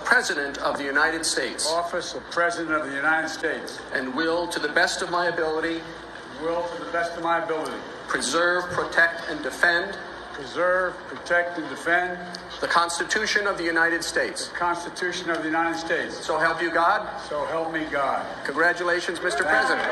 President of the United States. Office of President of the United States. And will, to the best of my ability, preserve, protect, and defend. Preserve, protect, and defend. The Constitution of the United States. The Constitution of the United States. So help you God. So help me God. Congratulations, Mr. President.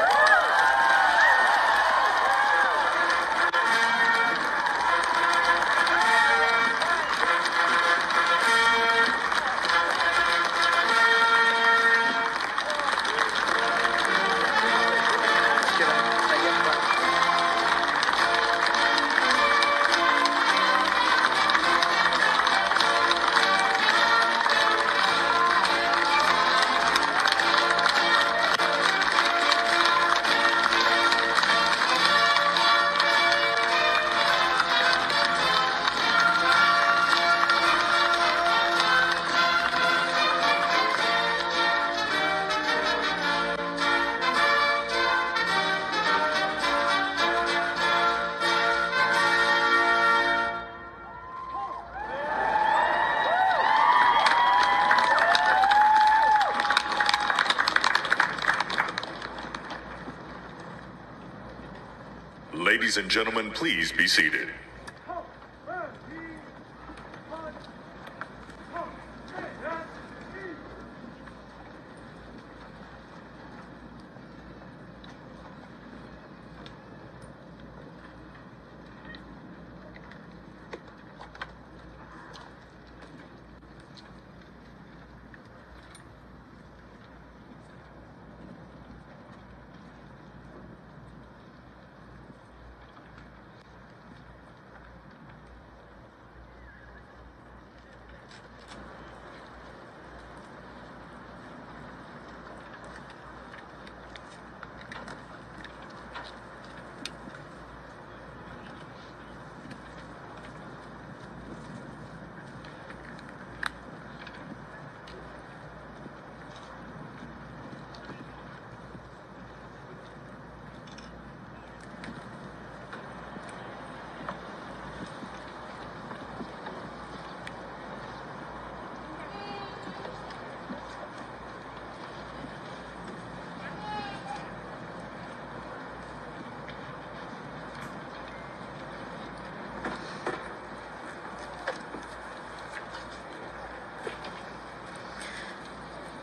Ladies and gentlemen, please be seated.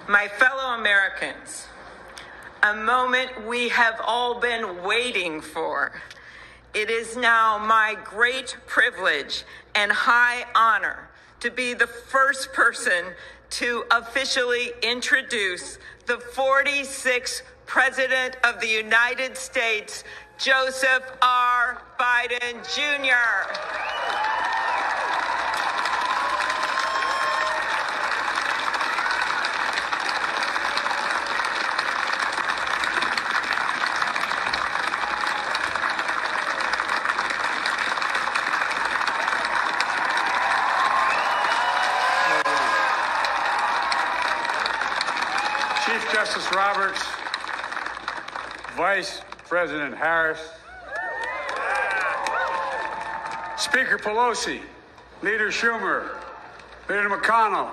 My fellow Americans, a moment we have all been waiting for. It is now my great privilege and high honor to be the first person to officially introduce the 46th President of the United States, Joseph R. Biden, Jr. Chief Justice Roberts, Vice President Harris, Speaker Pelosi, Leader Schumer, Leader McConnell,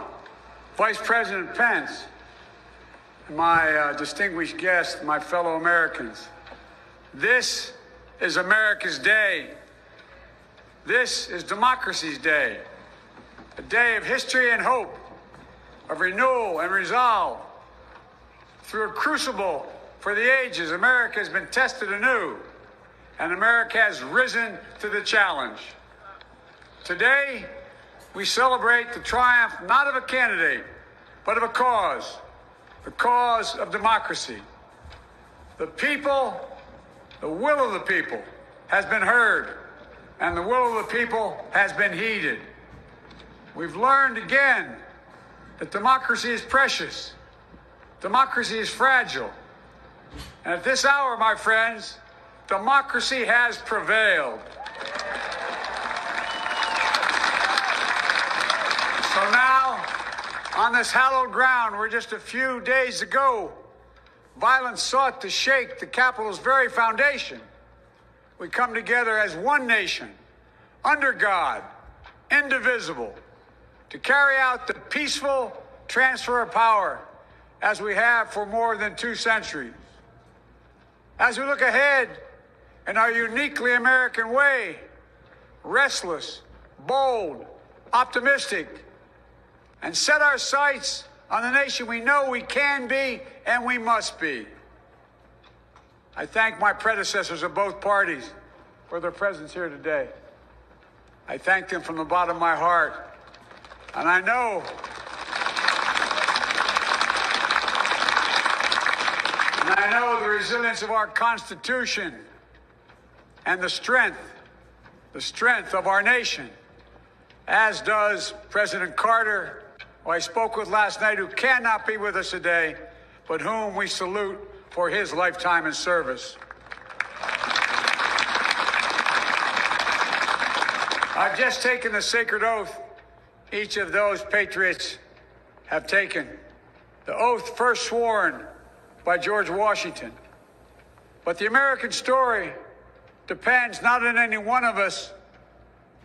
Vice President Pence, and my distinguished guests, my fellow Americans. This is America's day. This is democracy's day, a day of history and hope, of renewal and resolve. Through a crucible for the ages, America has been tested anew, and America has risen to the challenge. Today, we celebrate the triumph not of a candidate, but of a cause, the cause of democracy. The people, the will of the people has been heard, and the will of the people has been heeded. We've learned again that democracy is precious. Democracy is fragile. And at this hour, my friends, democracy has prevailed. So now, on this hallowed ground where just a few days ago, violence sought to shake the Capitol's very foundation, we come together as one nation, under God, indivisible, to carry out the peaceful transfer of power as we have for more than 2 centuries. As we look ahead in our uniquely American way, restless, bold, optimistic, and set our sights on the nation we know we can be and we must be. I thank my predecessors of both parties for their presence here today. I thank them from the bottom of my heart. And I know the resilience of our Constitution and the strength of our nation, as does President Carter, who I spoke with last night, who cannot be with us today, but whom we salute for his lifetime in service. I've just taken the sacred oath each of those patriots have taken. The oath first sworn by George Washington. But the American story depends not on any one of us,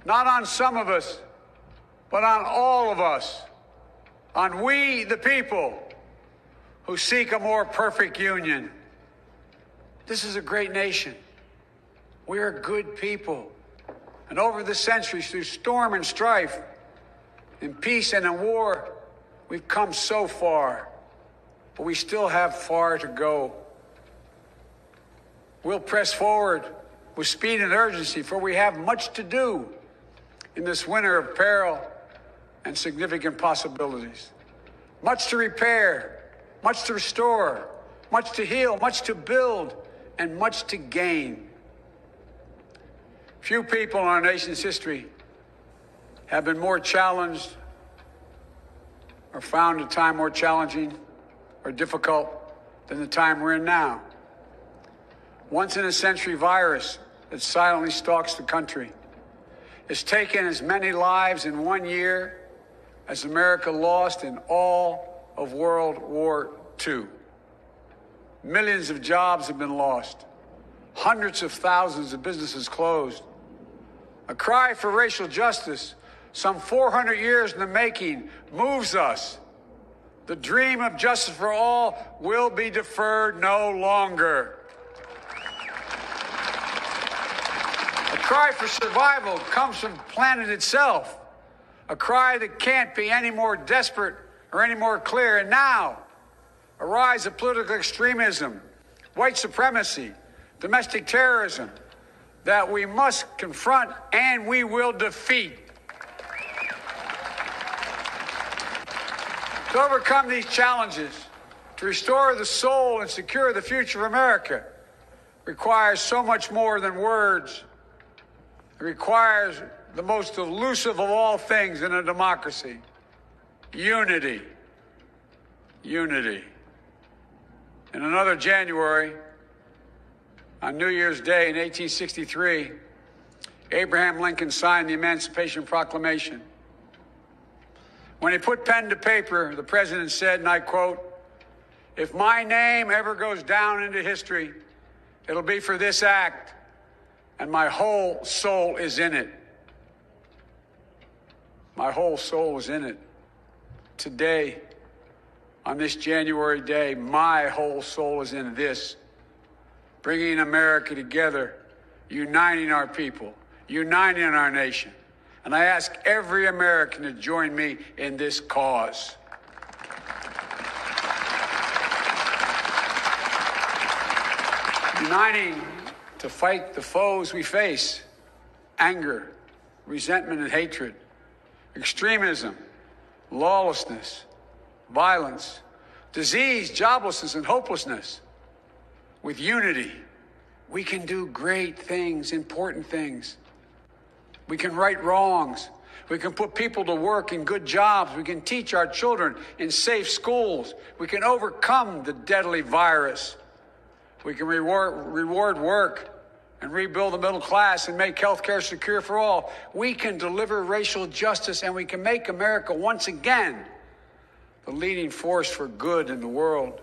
not on some of us, but on all of us, on we, the people, who seek a more perfect union. This is a great nation. We are good people. And over the centuries, through storm and strife, in peace and in war, we've come so far, but we still have far to go. We'll press forward with speed and urgency, for we have much to do in this winter of peril and significant possibilities. Much to repair, much to restore, much to heal, much to build, and much to gain. Few people in our nation's history have been more challenged or found a time more challenging or difficult than the time we're in now. Once-in-a-century virus that silently stalks the country has taken as many lives in 1 year as America lost in all of World War II. Millions of jobs have been lost. Hundreds of thousands of businesses closed. A cry for racial justice, some 400 years in the making, moves us. The dream of justice for all will be deferred no longer. A cry for survival comes from the planet itself. A cry that can't be any more desperate or any more clear. And now, a rise of political extremism, white supremacy, domestic terrorism, that we must confront and we will defeat. To overcome these challenges, to restore the soul and secure the future of America, requires so much more than words. It requires the most elusive of all things in a democracy: unity. Unity. In another January, on New Year's Day in 1863, Abraham Lincoln signed the Emancipation Proclamation. When he put pen to paper, the president said, and I quote, "If my name ever goes down into history, it'll be for this act, and my whole soul is in it." My whole soul is in it. Today, on this January day, my whole soul is in this. Bringing America together, uniting our people, uniting our nation. And I ask every American to join me in this cause. Uniting to fight the foes we face: anger, resentment and hatred, extremism, lawlessness, violence, disease, joblessness, and hopelessness. With unity, we can do great things, important things. We can right wrongs. We can put people to work in good jobs. We can teach our children in safe schools. We can overcome the deadly virus. We can reward work and rebuild the middle class and make health care secure for all. We can deliver racial justice, and we can make America once again the leading force for good in the world.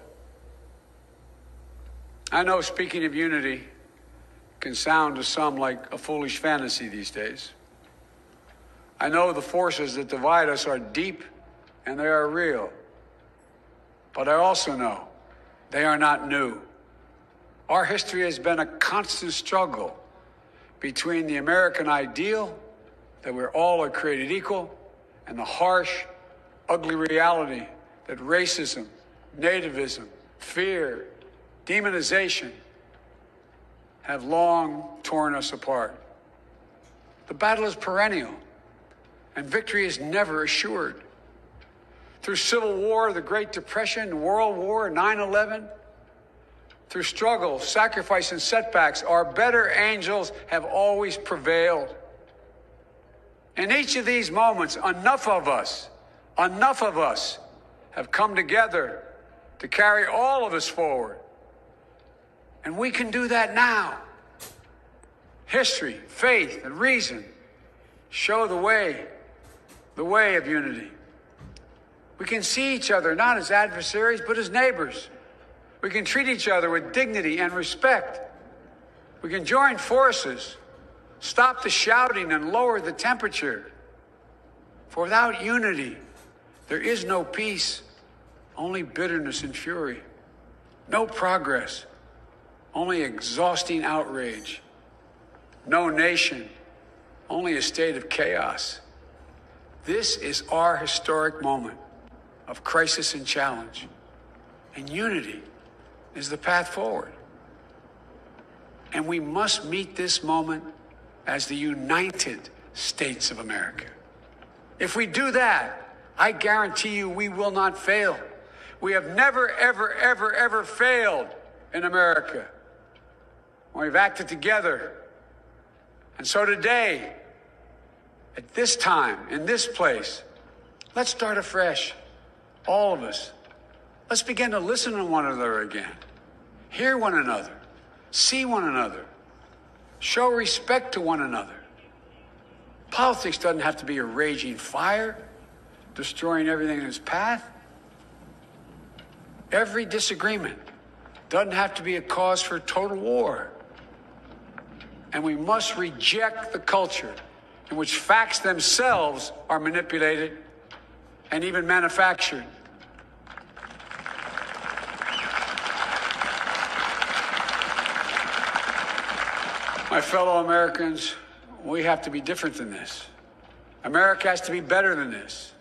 I know speaking of unity can sound to some like a foolish fantasy these days. I know the forces that divide us are deep and they are real. But I also know they are not new. Our history has been a constant struggle between the American ideal that we're all are created equal and the harsh, ugly reality that racism, nativism, fear, demonization have long torn us apart. The battle is perennial, and victory is never assured. Through Civil War, the Great Depression, World War, 9/11, through struggle, sacrifice, and setbacks, our better angels have always prevailed. In each of these moments, enough of us have come together to carry all of us forward. And we can do that now. History, faith, and reason show the way of unity. We can see each other not as adversaries, but as neighbors. We can treat each other with dignity and respect. We can join forces, stop the shouting, and lower the temperature. For without unity, there is no peace, only bitterness and fury. No progress, only exhausting outrage. No nation, only a state of chaos. This is our historic moment of crisis and challenge, and unity is the path forward. And we must meet this moment as the United States of America. If we do that, I guarantee you we will not fail. We have never, ever, ever, ever failed in America. We've acted together. And so today, at this time, in this place, let's start afresh. All of us. Let's begin to listen to one another again. Hear one another. See one another. Show respect to one another. Politics doesn't have to be a raging fire, destroying everything in its path. Every disagreement doesn't have to be a cause for total war. And we must reject the culture in which facts themselves are manipulated and even manufactured. My fellow Americans, we have to be different than this. America has to be better than this.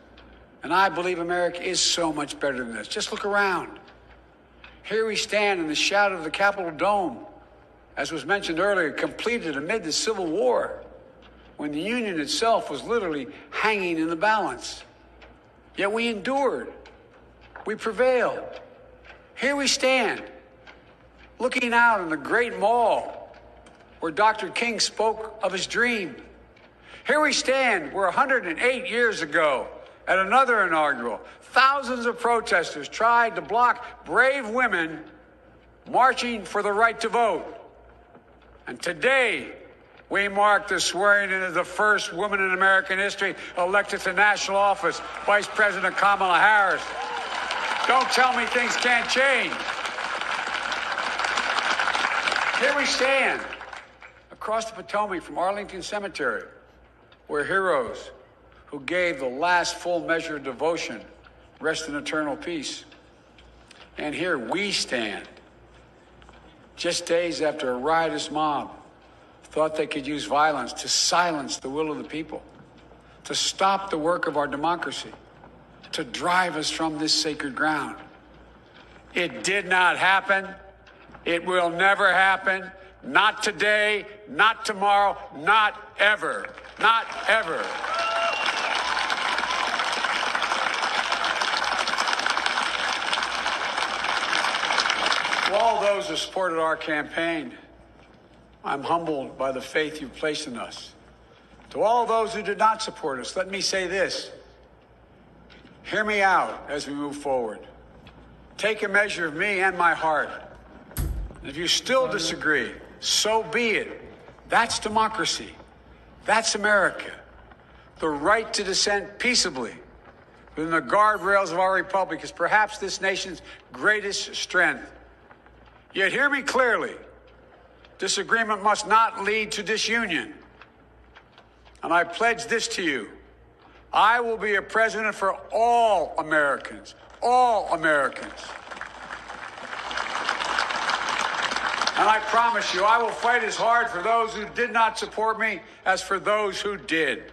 And I believe America is so much better than this. Just look around. Here we stand in the shadow of the Capitol Dome, as was mentioned earlier, completed amid the Civil War, when the Union itself was literally hanging in the balance. Yet we endured. We prevailed. Here we stand, looking out on the great mall where Dr. King spoke of his dream. Here we stand where 108 years ago, at another inaugural, thousands of protesters tried to block brave women marching for the right to vote. And today, we mark the swearing in of the first woman in American history elected to national office, Vice President Kamala Harris. Don't tell me things can't change. Here we stand across the Potomac from Arlington Cemetery, where heroes who gave the last full measure of devotion rest in eternal peace. And here we stand, just days after a riotous mob thought they could use violence to silence the will of the people, to stop the work of our democracy, to drive us from this sacred ground. It did not happen. It will never happen. Not today, not tomorrow, not ever. Not ever. To all those who supported our campaign, I'm humbled by the faith you've placed in us. To all those who did not support us, let me say this. Hear me out as we move forward. Take a measure of me and my heart. And if you still disagree, so be it. That's democracy. That's America. The right to dissent peaceably within the guardrails of our republic is perhaps this nation's greatest strength. Yet hear me clearly. Disagreement must not lead to disunion. And I pledge this to you. I will be a president for all Americans, all Americans. And I promise you, I will fight as hard for those who did not support me as for those who did.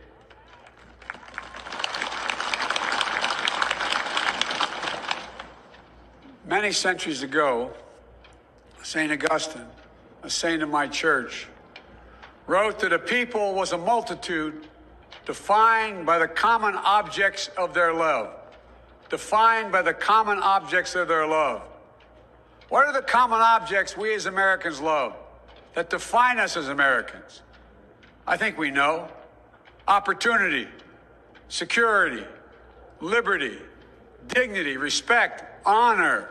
Many centuries ago, St. Augustine, a saint of my church, wrote that a people was a multitude defined by the common objects of their love. Defined by the common objects of their love. What are the common objects we as Americans love that define us as Americans? I think we know. Opportunity, security, liberty, dignity, respect, honor,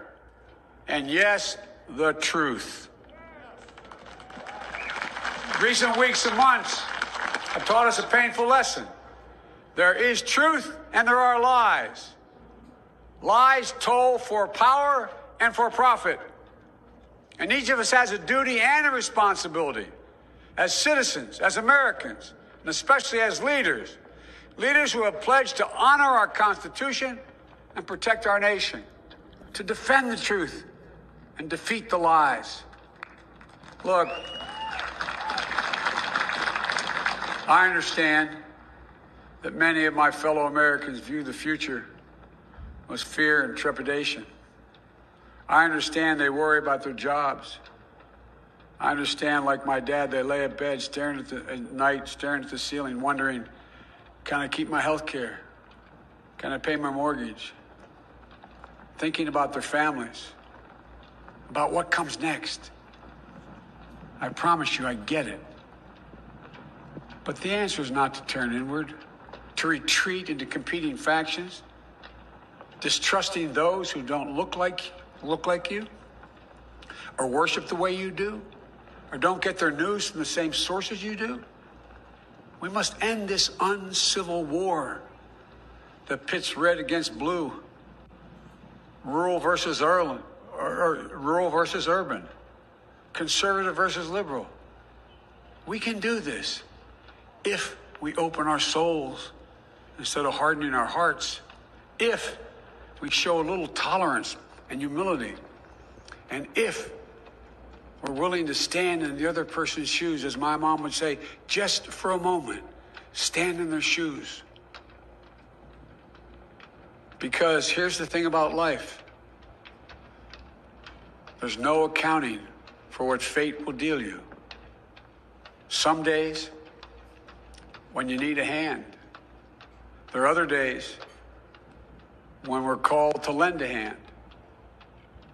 and yes, the truth. Recent weeks and months have taught us a painful lesson. There is truth and there are lies. Lies told for power and for profit. And each of us has a duty and a responsibility as citizens, as Americans, and especially as leaders. Leaders who have pledged to honor our Constitution and protect our nation, to defend the truth and defeat the lies. Look, I understand that many of my fellow Americans view the future with fear and trepidation. I understand they worry about their jobs. I understand, like my dad, they lay at bed at night, staring at the ceiling, wondering, can I keep my health care? Can I pay my mortgage? Thinking about their families, about what comes next. I promise you, I get it. But the answer is not to turn inward, to retreat into competing factions, distrusting those who don't look like you, or worship the way you do, or don't get their news from the same sources you do. We must end this uncivil war that pits red against blue, rural versus urban, conservative versus liberal. We can do this if we open our souls instead of hardening our hearts, if we show a little tolerance and humility, and if we're willing to stand in the other person's shoes, as my mom would say, just for a moment, stand in their shoes. Because here's the thing about life. There's no accounting for what fate will deal you. Some days, when you need a hand. There are other days when we're called to lend a hand.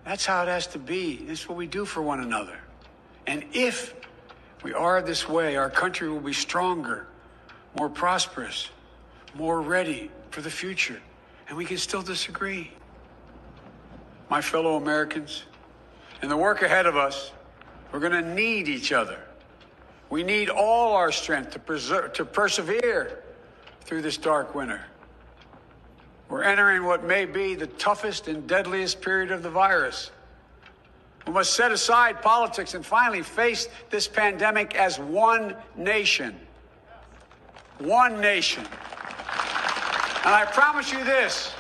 That's how it has to be. This is what we do for one another. And if we are this way, our country will be stronger, more prosperous, more ready for the future. And we can still disagree. My fellow Americans, in the work ahead of us, we're going to need each other. We need all our strength to persevere through this dark winter. We're entering what may be the toughest and deadliest period of the virus. We must set aside politics and finally face this pandemic as one nation. One nation. And I promise you this,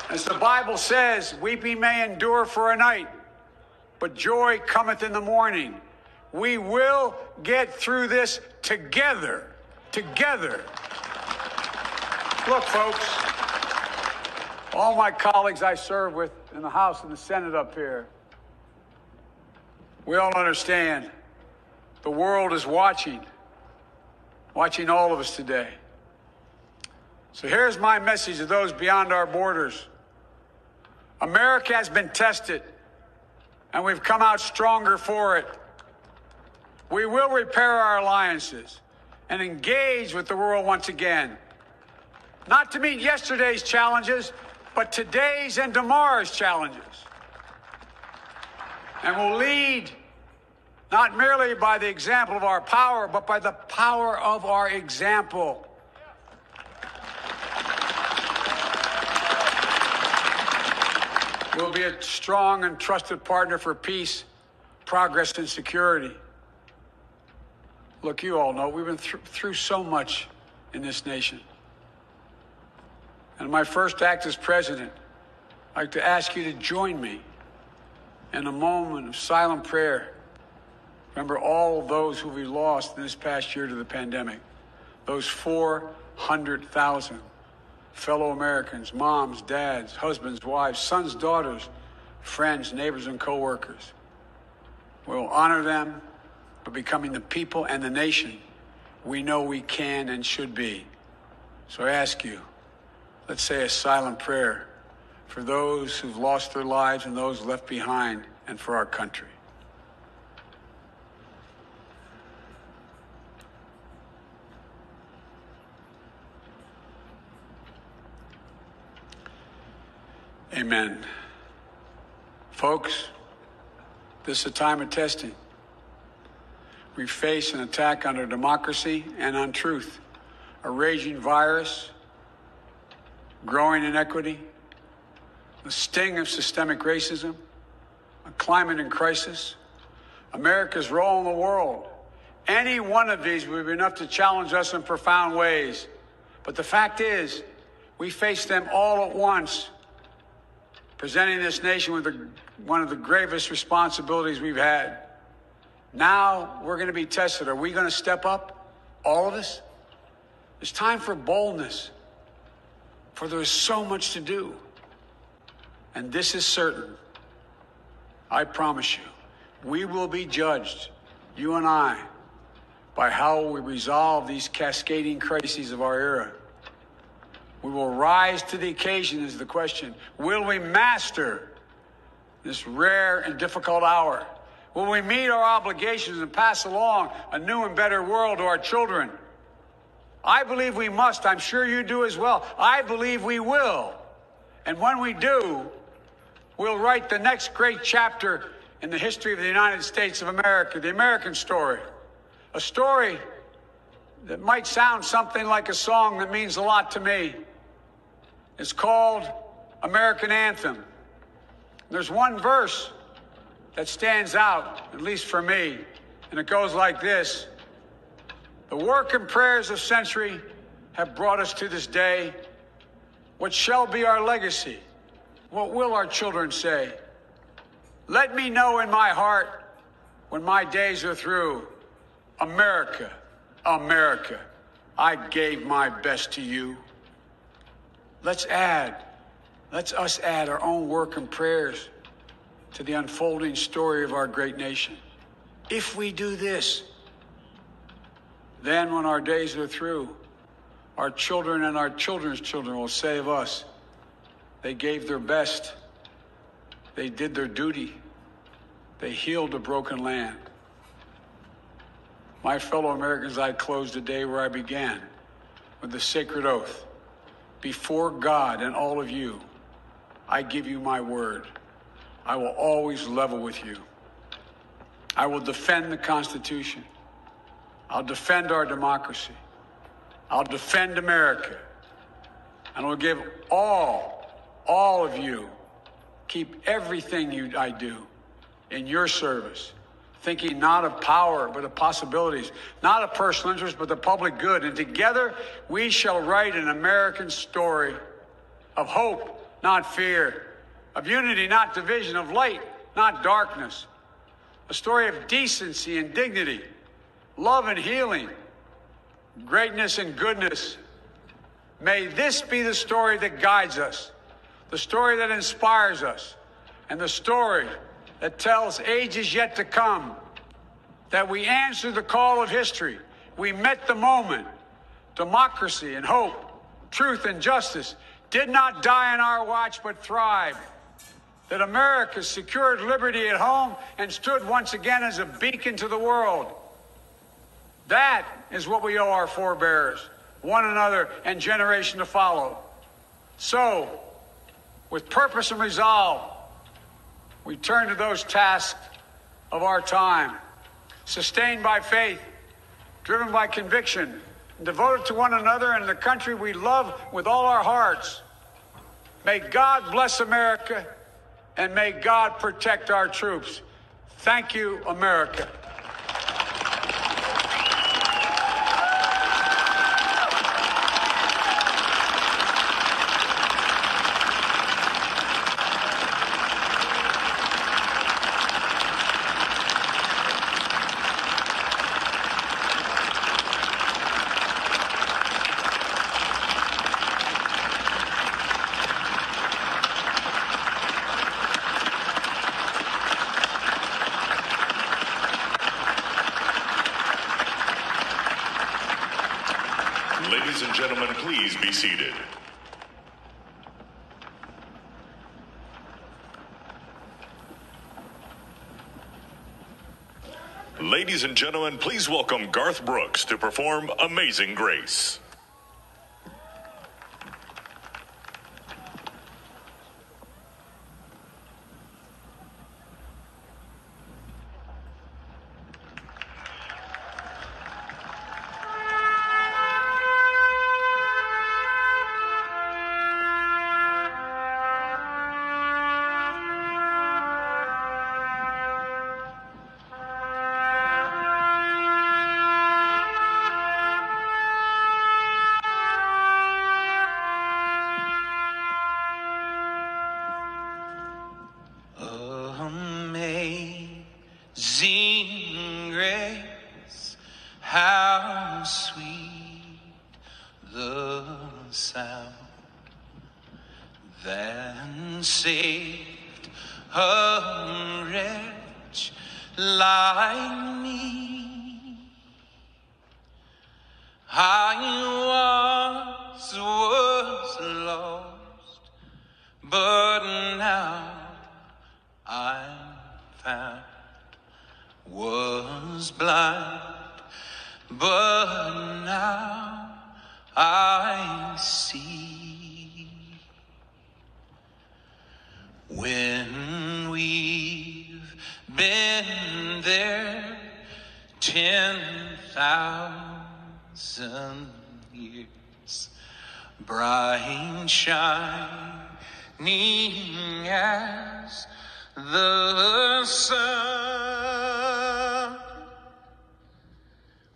as the Bible says, weeping may endure for a night, but joy cometh in the morning. We will get through this together. Together. Look, folks, all my colleagues I serve with in the House and the Senate up here, we all understand the world is watching all of us today. So here's my message to those beyond our borders. America has been tested, and we've come out stronger for it. We will repair our alliances and engage with the world once again. Not to meet yesterday's challenges, but today's and tomorrow's challenges. And we'll lead not merely by the example of our power, but by the power of our example. We'll be a strong and trusted partner for peace, progress, and security. Look, you all know we've been through so much in this nation. And my first act as president I'd like to ask you to join me in a moment of silent prayer. Remember all those who we lost in this past year to the pandemic. Those 400,000 fellow Americans, moms, dads, husbands, wives, sons, daughters, friends, neighbors, and co-workers. We'll honor them by becoming the people and the nation we know we can and should be. So I ask you, let's say a silent prayer for those who've lost their lives and those left behind, and for our country. Amen. Folks, this is a time of testing. We face an attack on our democracy and on truth, a raging virus, growing inequity, the sting of systemic racism, a climate in crisis, America's role in the world. Any one of these would be enough to challenge us in profound ways. But the fact is, we face them all at once, presenting this nation with one of the gravest responsibilities we've had. Now we're going to be tested. Are we going to step up, all of us? It's time for boldness, for there is so much to do. And this is certain. I promise you, we will be judged, you and I, by how we resolve these cascading crises of our era. We will rise to the occasion is the question. Will we master this rare and difficult hour? Will we meet our obligations and pass along a new and better world to our children? I believe we must. I'm sure you do as well. I believe we will. And when we do, we'll write the next great chapter in the history of the United States of America, the American story. A story that might sound something like a song that means a lot to me. It's called American Anthem. There's one verse that stands out, at least for me, and it goes like this. The work and prayers of century have brought us to this day. What shall be our legacy? What will our children say? Let me know in my heart when my days are through. America, America, I gave my best to you. Let's us add our own work and prayers to the unfolding story of our great nation. If we do this, then when our days are through, our children and our children's children will say of us, they gave their best, they did their duty, they healed a broken land. My fellow Americans, I close the day where I began, with the sacred oath. Before God and all of you, I give you my word. I will always level with you. I will defend the Constitution. I'll defend our democracy. I'll defend America. And I'll give all of you, keep everything I do in your service, thinking not of power, but of possibilities, not of personal interest, but the public good. And together, we shall write an American story of hope, not fear, of unity, not division, of light, not darkness, a story of decency and dignity, love and healing, greatness and goodness. May this be the story that guides us, the story that inspires us, and the story that tells ages yet to come that we answered the call of history. We met the moment. Democracy and hope, truth and justice did not die on our watch, but thrived. That America secured liberty at home and stood once again as a beacon to the world. That is what we owe our forebears, one another, and generation to follow. So, with purpose and resolve, we turn to those tasks of our time, sustained by faith, driven by conviction, and devoted to one another and the country we love with all our hearts. May God bless America, and may God protect our troops. Thank you, America. please be seated. Ladies and gentlemen, please welcome Garth Brooks to perform Amazing Grace. Amazing grace, how sweet the sound that saved a wretch like me. I once was lost, but now I'm found. Was blind, but now I see. When we've been there 10,000 years, bright shining as the sun,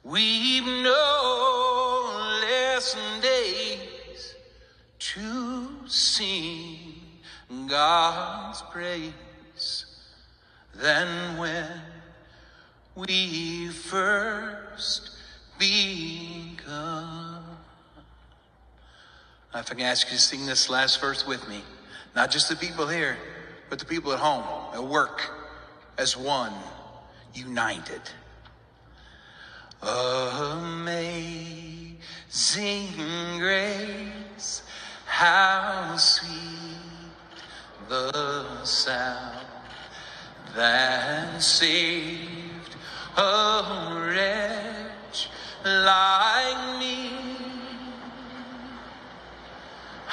we've no less days to sing God's praise than when we first begun. If I can ask you to sing this last verse with me, not just the people here, but the people at home, at work, as one, united. Amazing grace, how sweet the sound that saved a wretch like me.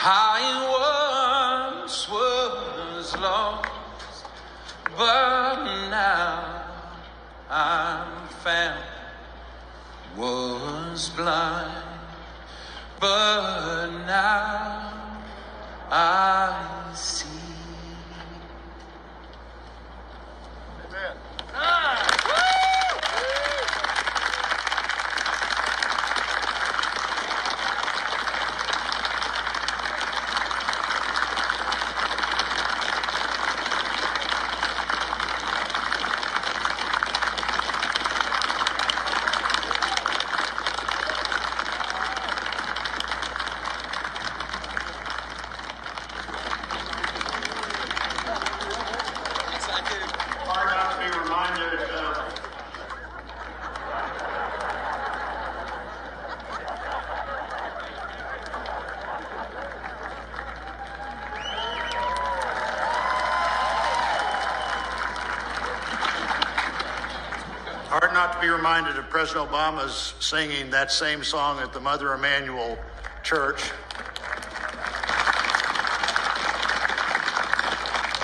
I once was lost, but now I'm found. Was blind, but now I see. Amen. Hard not to be reminded of President Obama's singing that same song at the Mother Emanuel Church.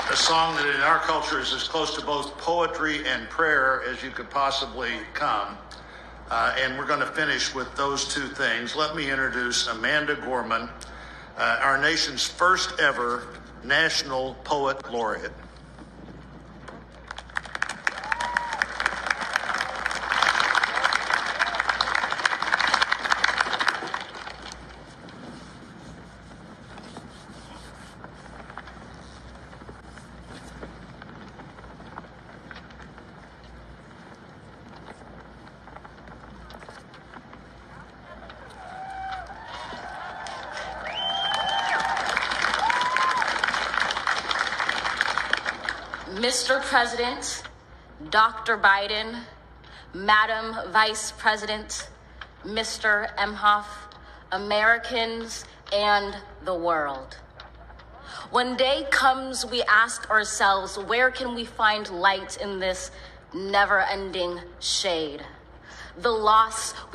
A song that in our culture is as close to both poetry and prayer as you could possibly come. And we're going to finish with those two things. Let me introduce Amanda Gorman, our nation's first ever National Poet Laureate. Mr. President, Dr. Biden, Madam Vice President, Mr. Emhoff, Americans, and the world. When day comes, we ask ourselves, where can we find light in this never-ending shade? The loss we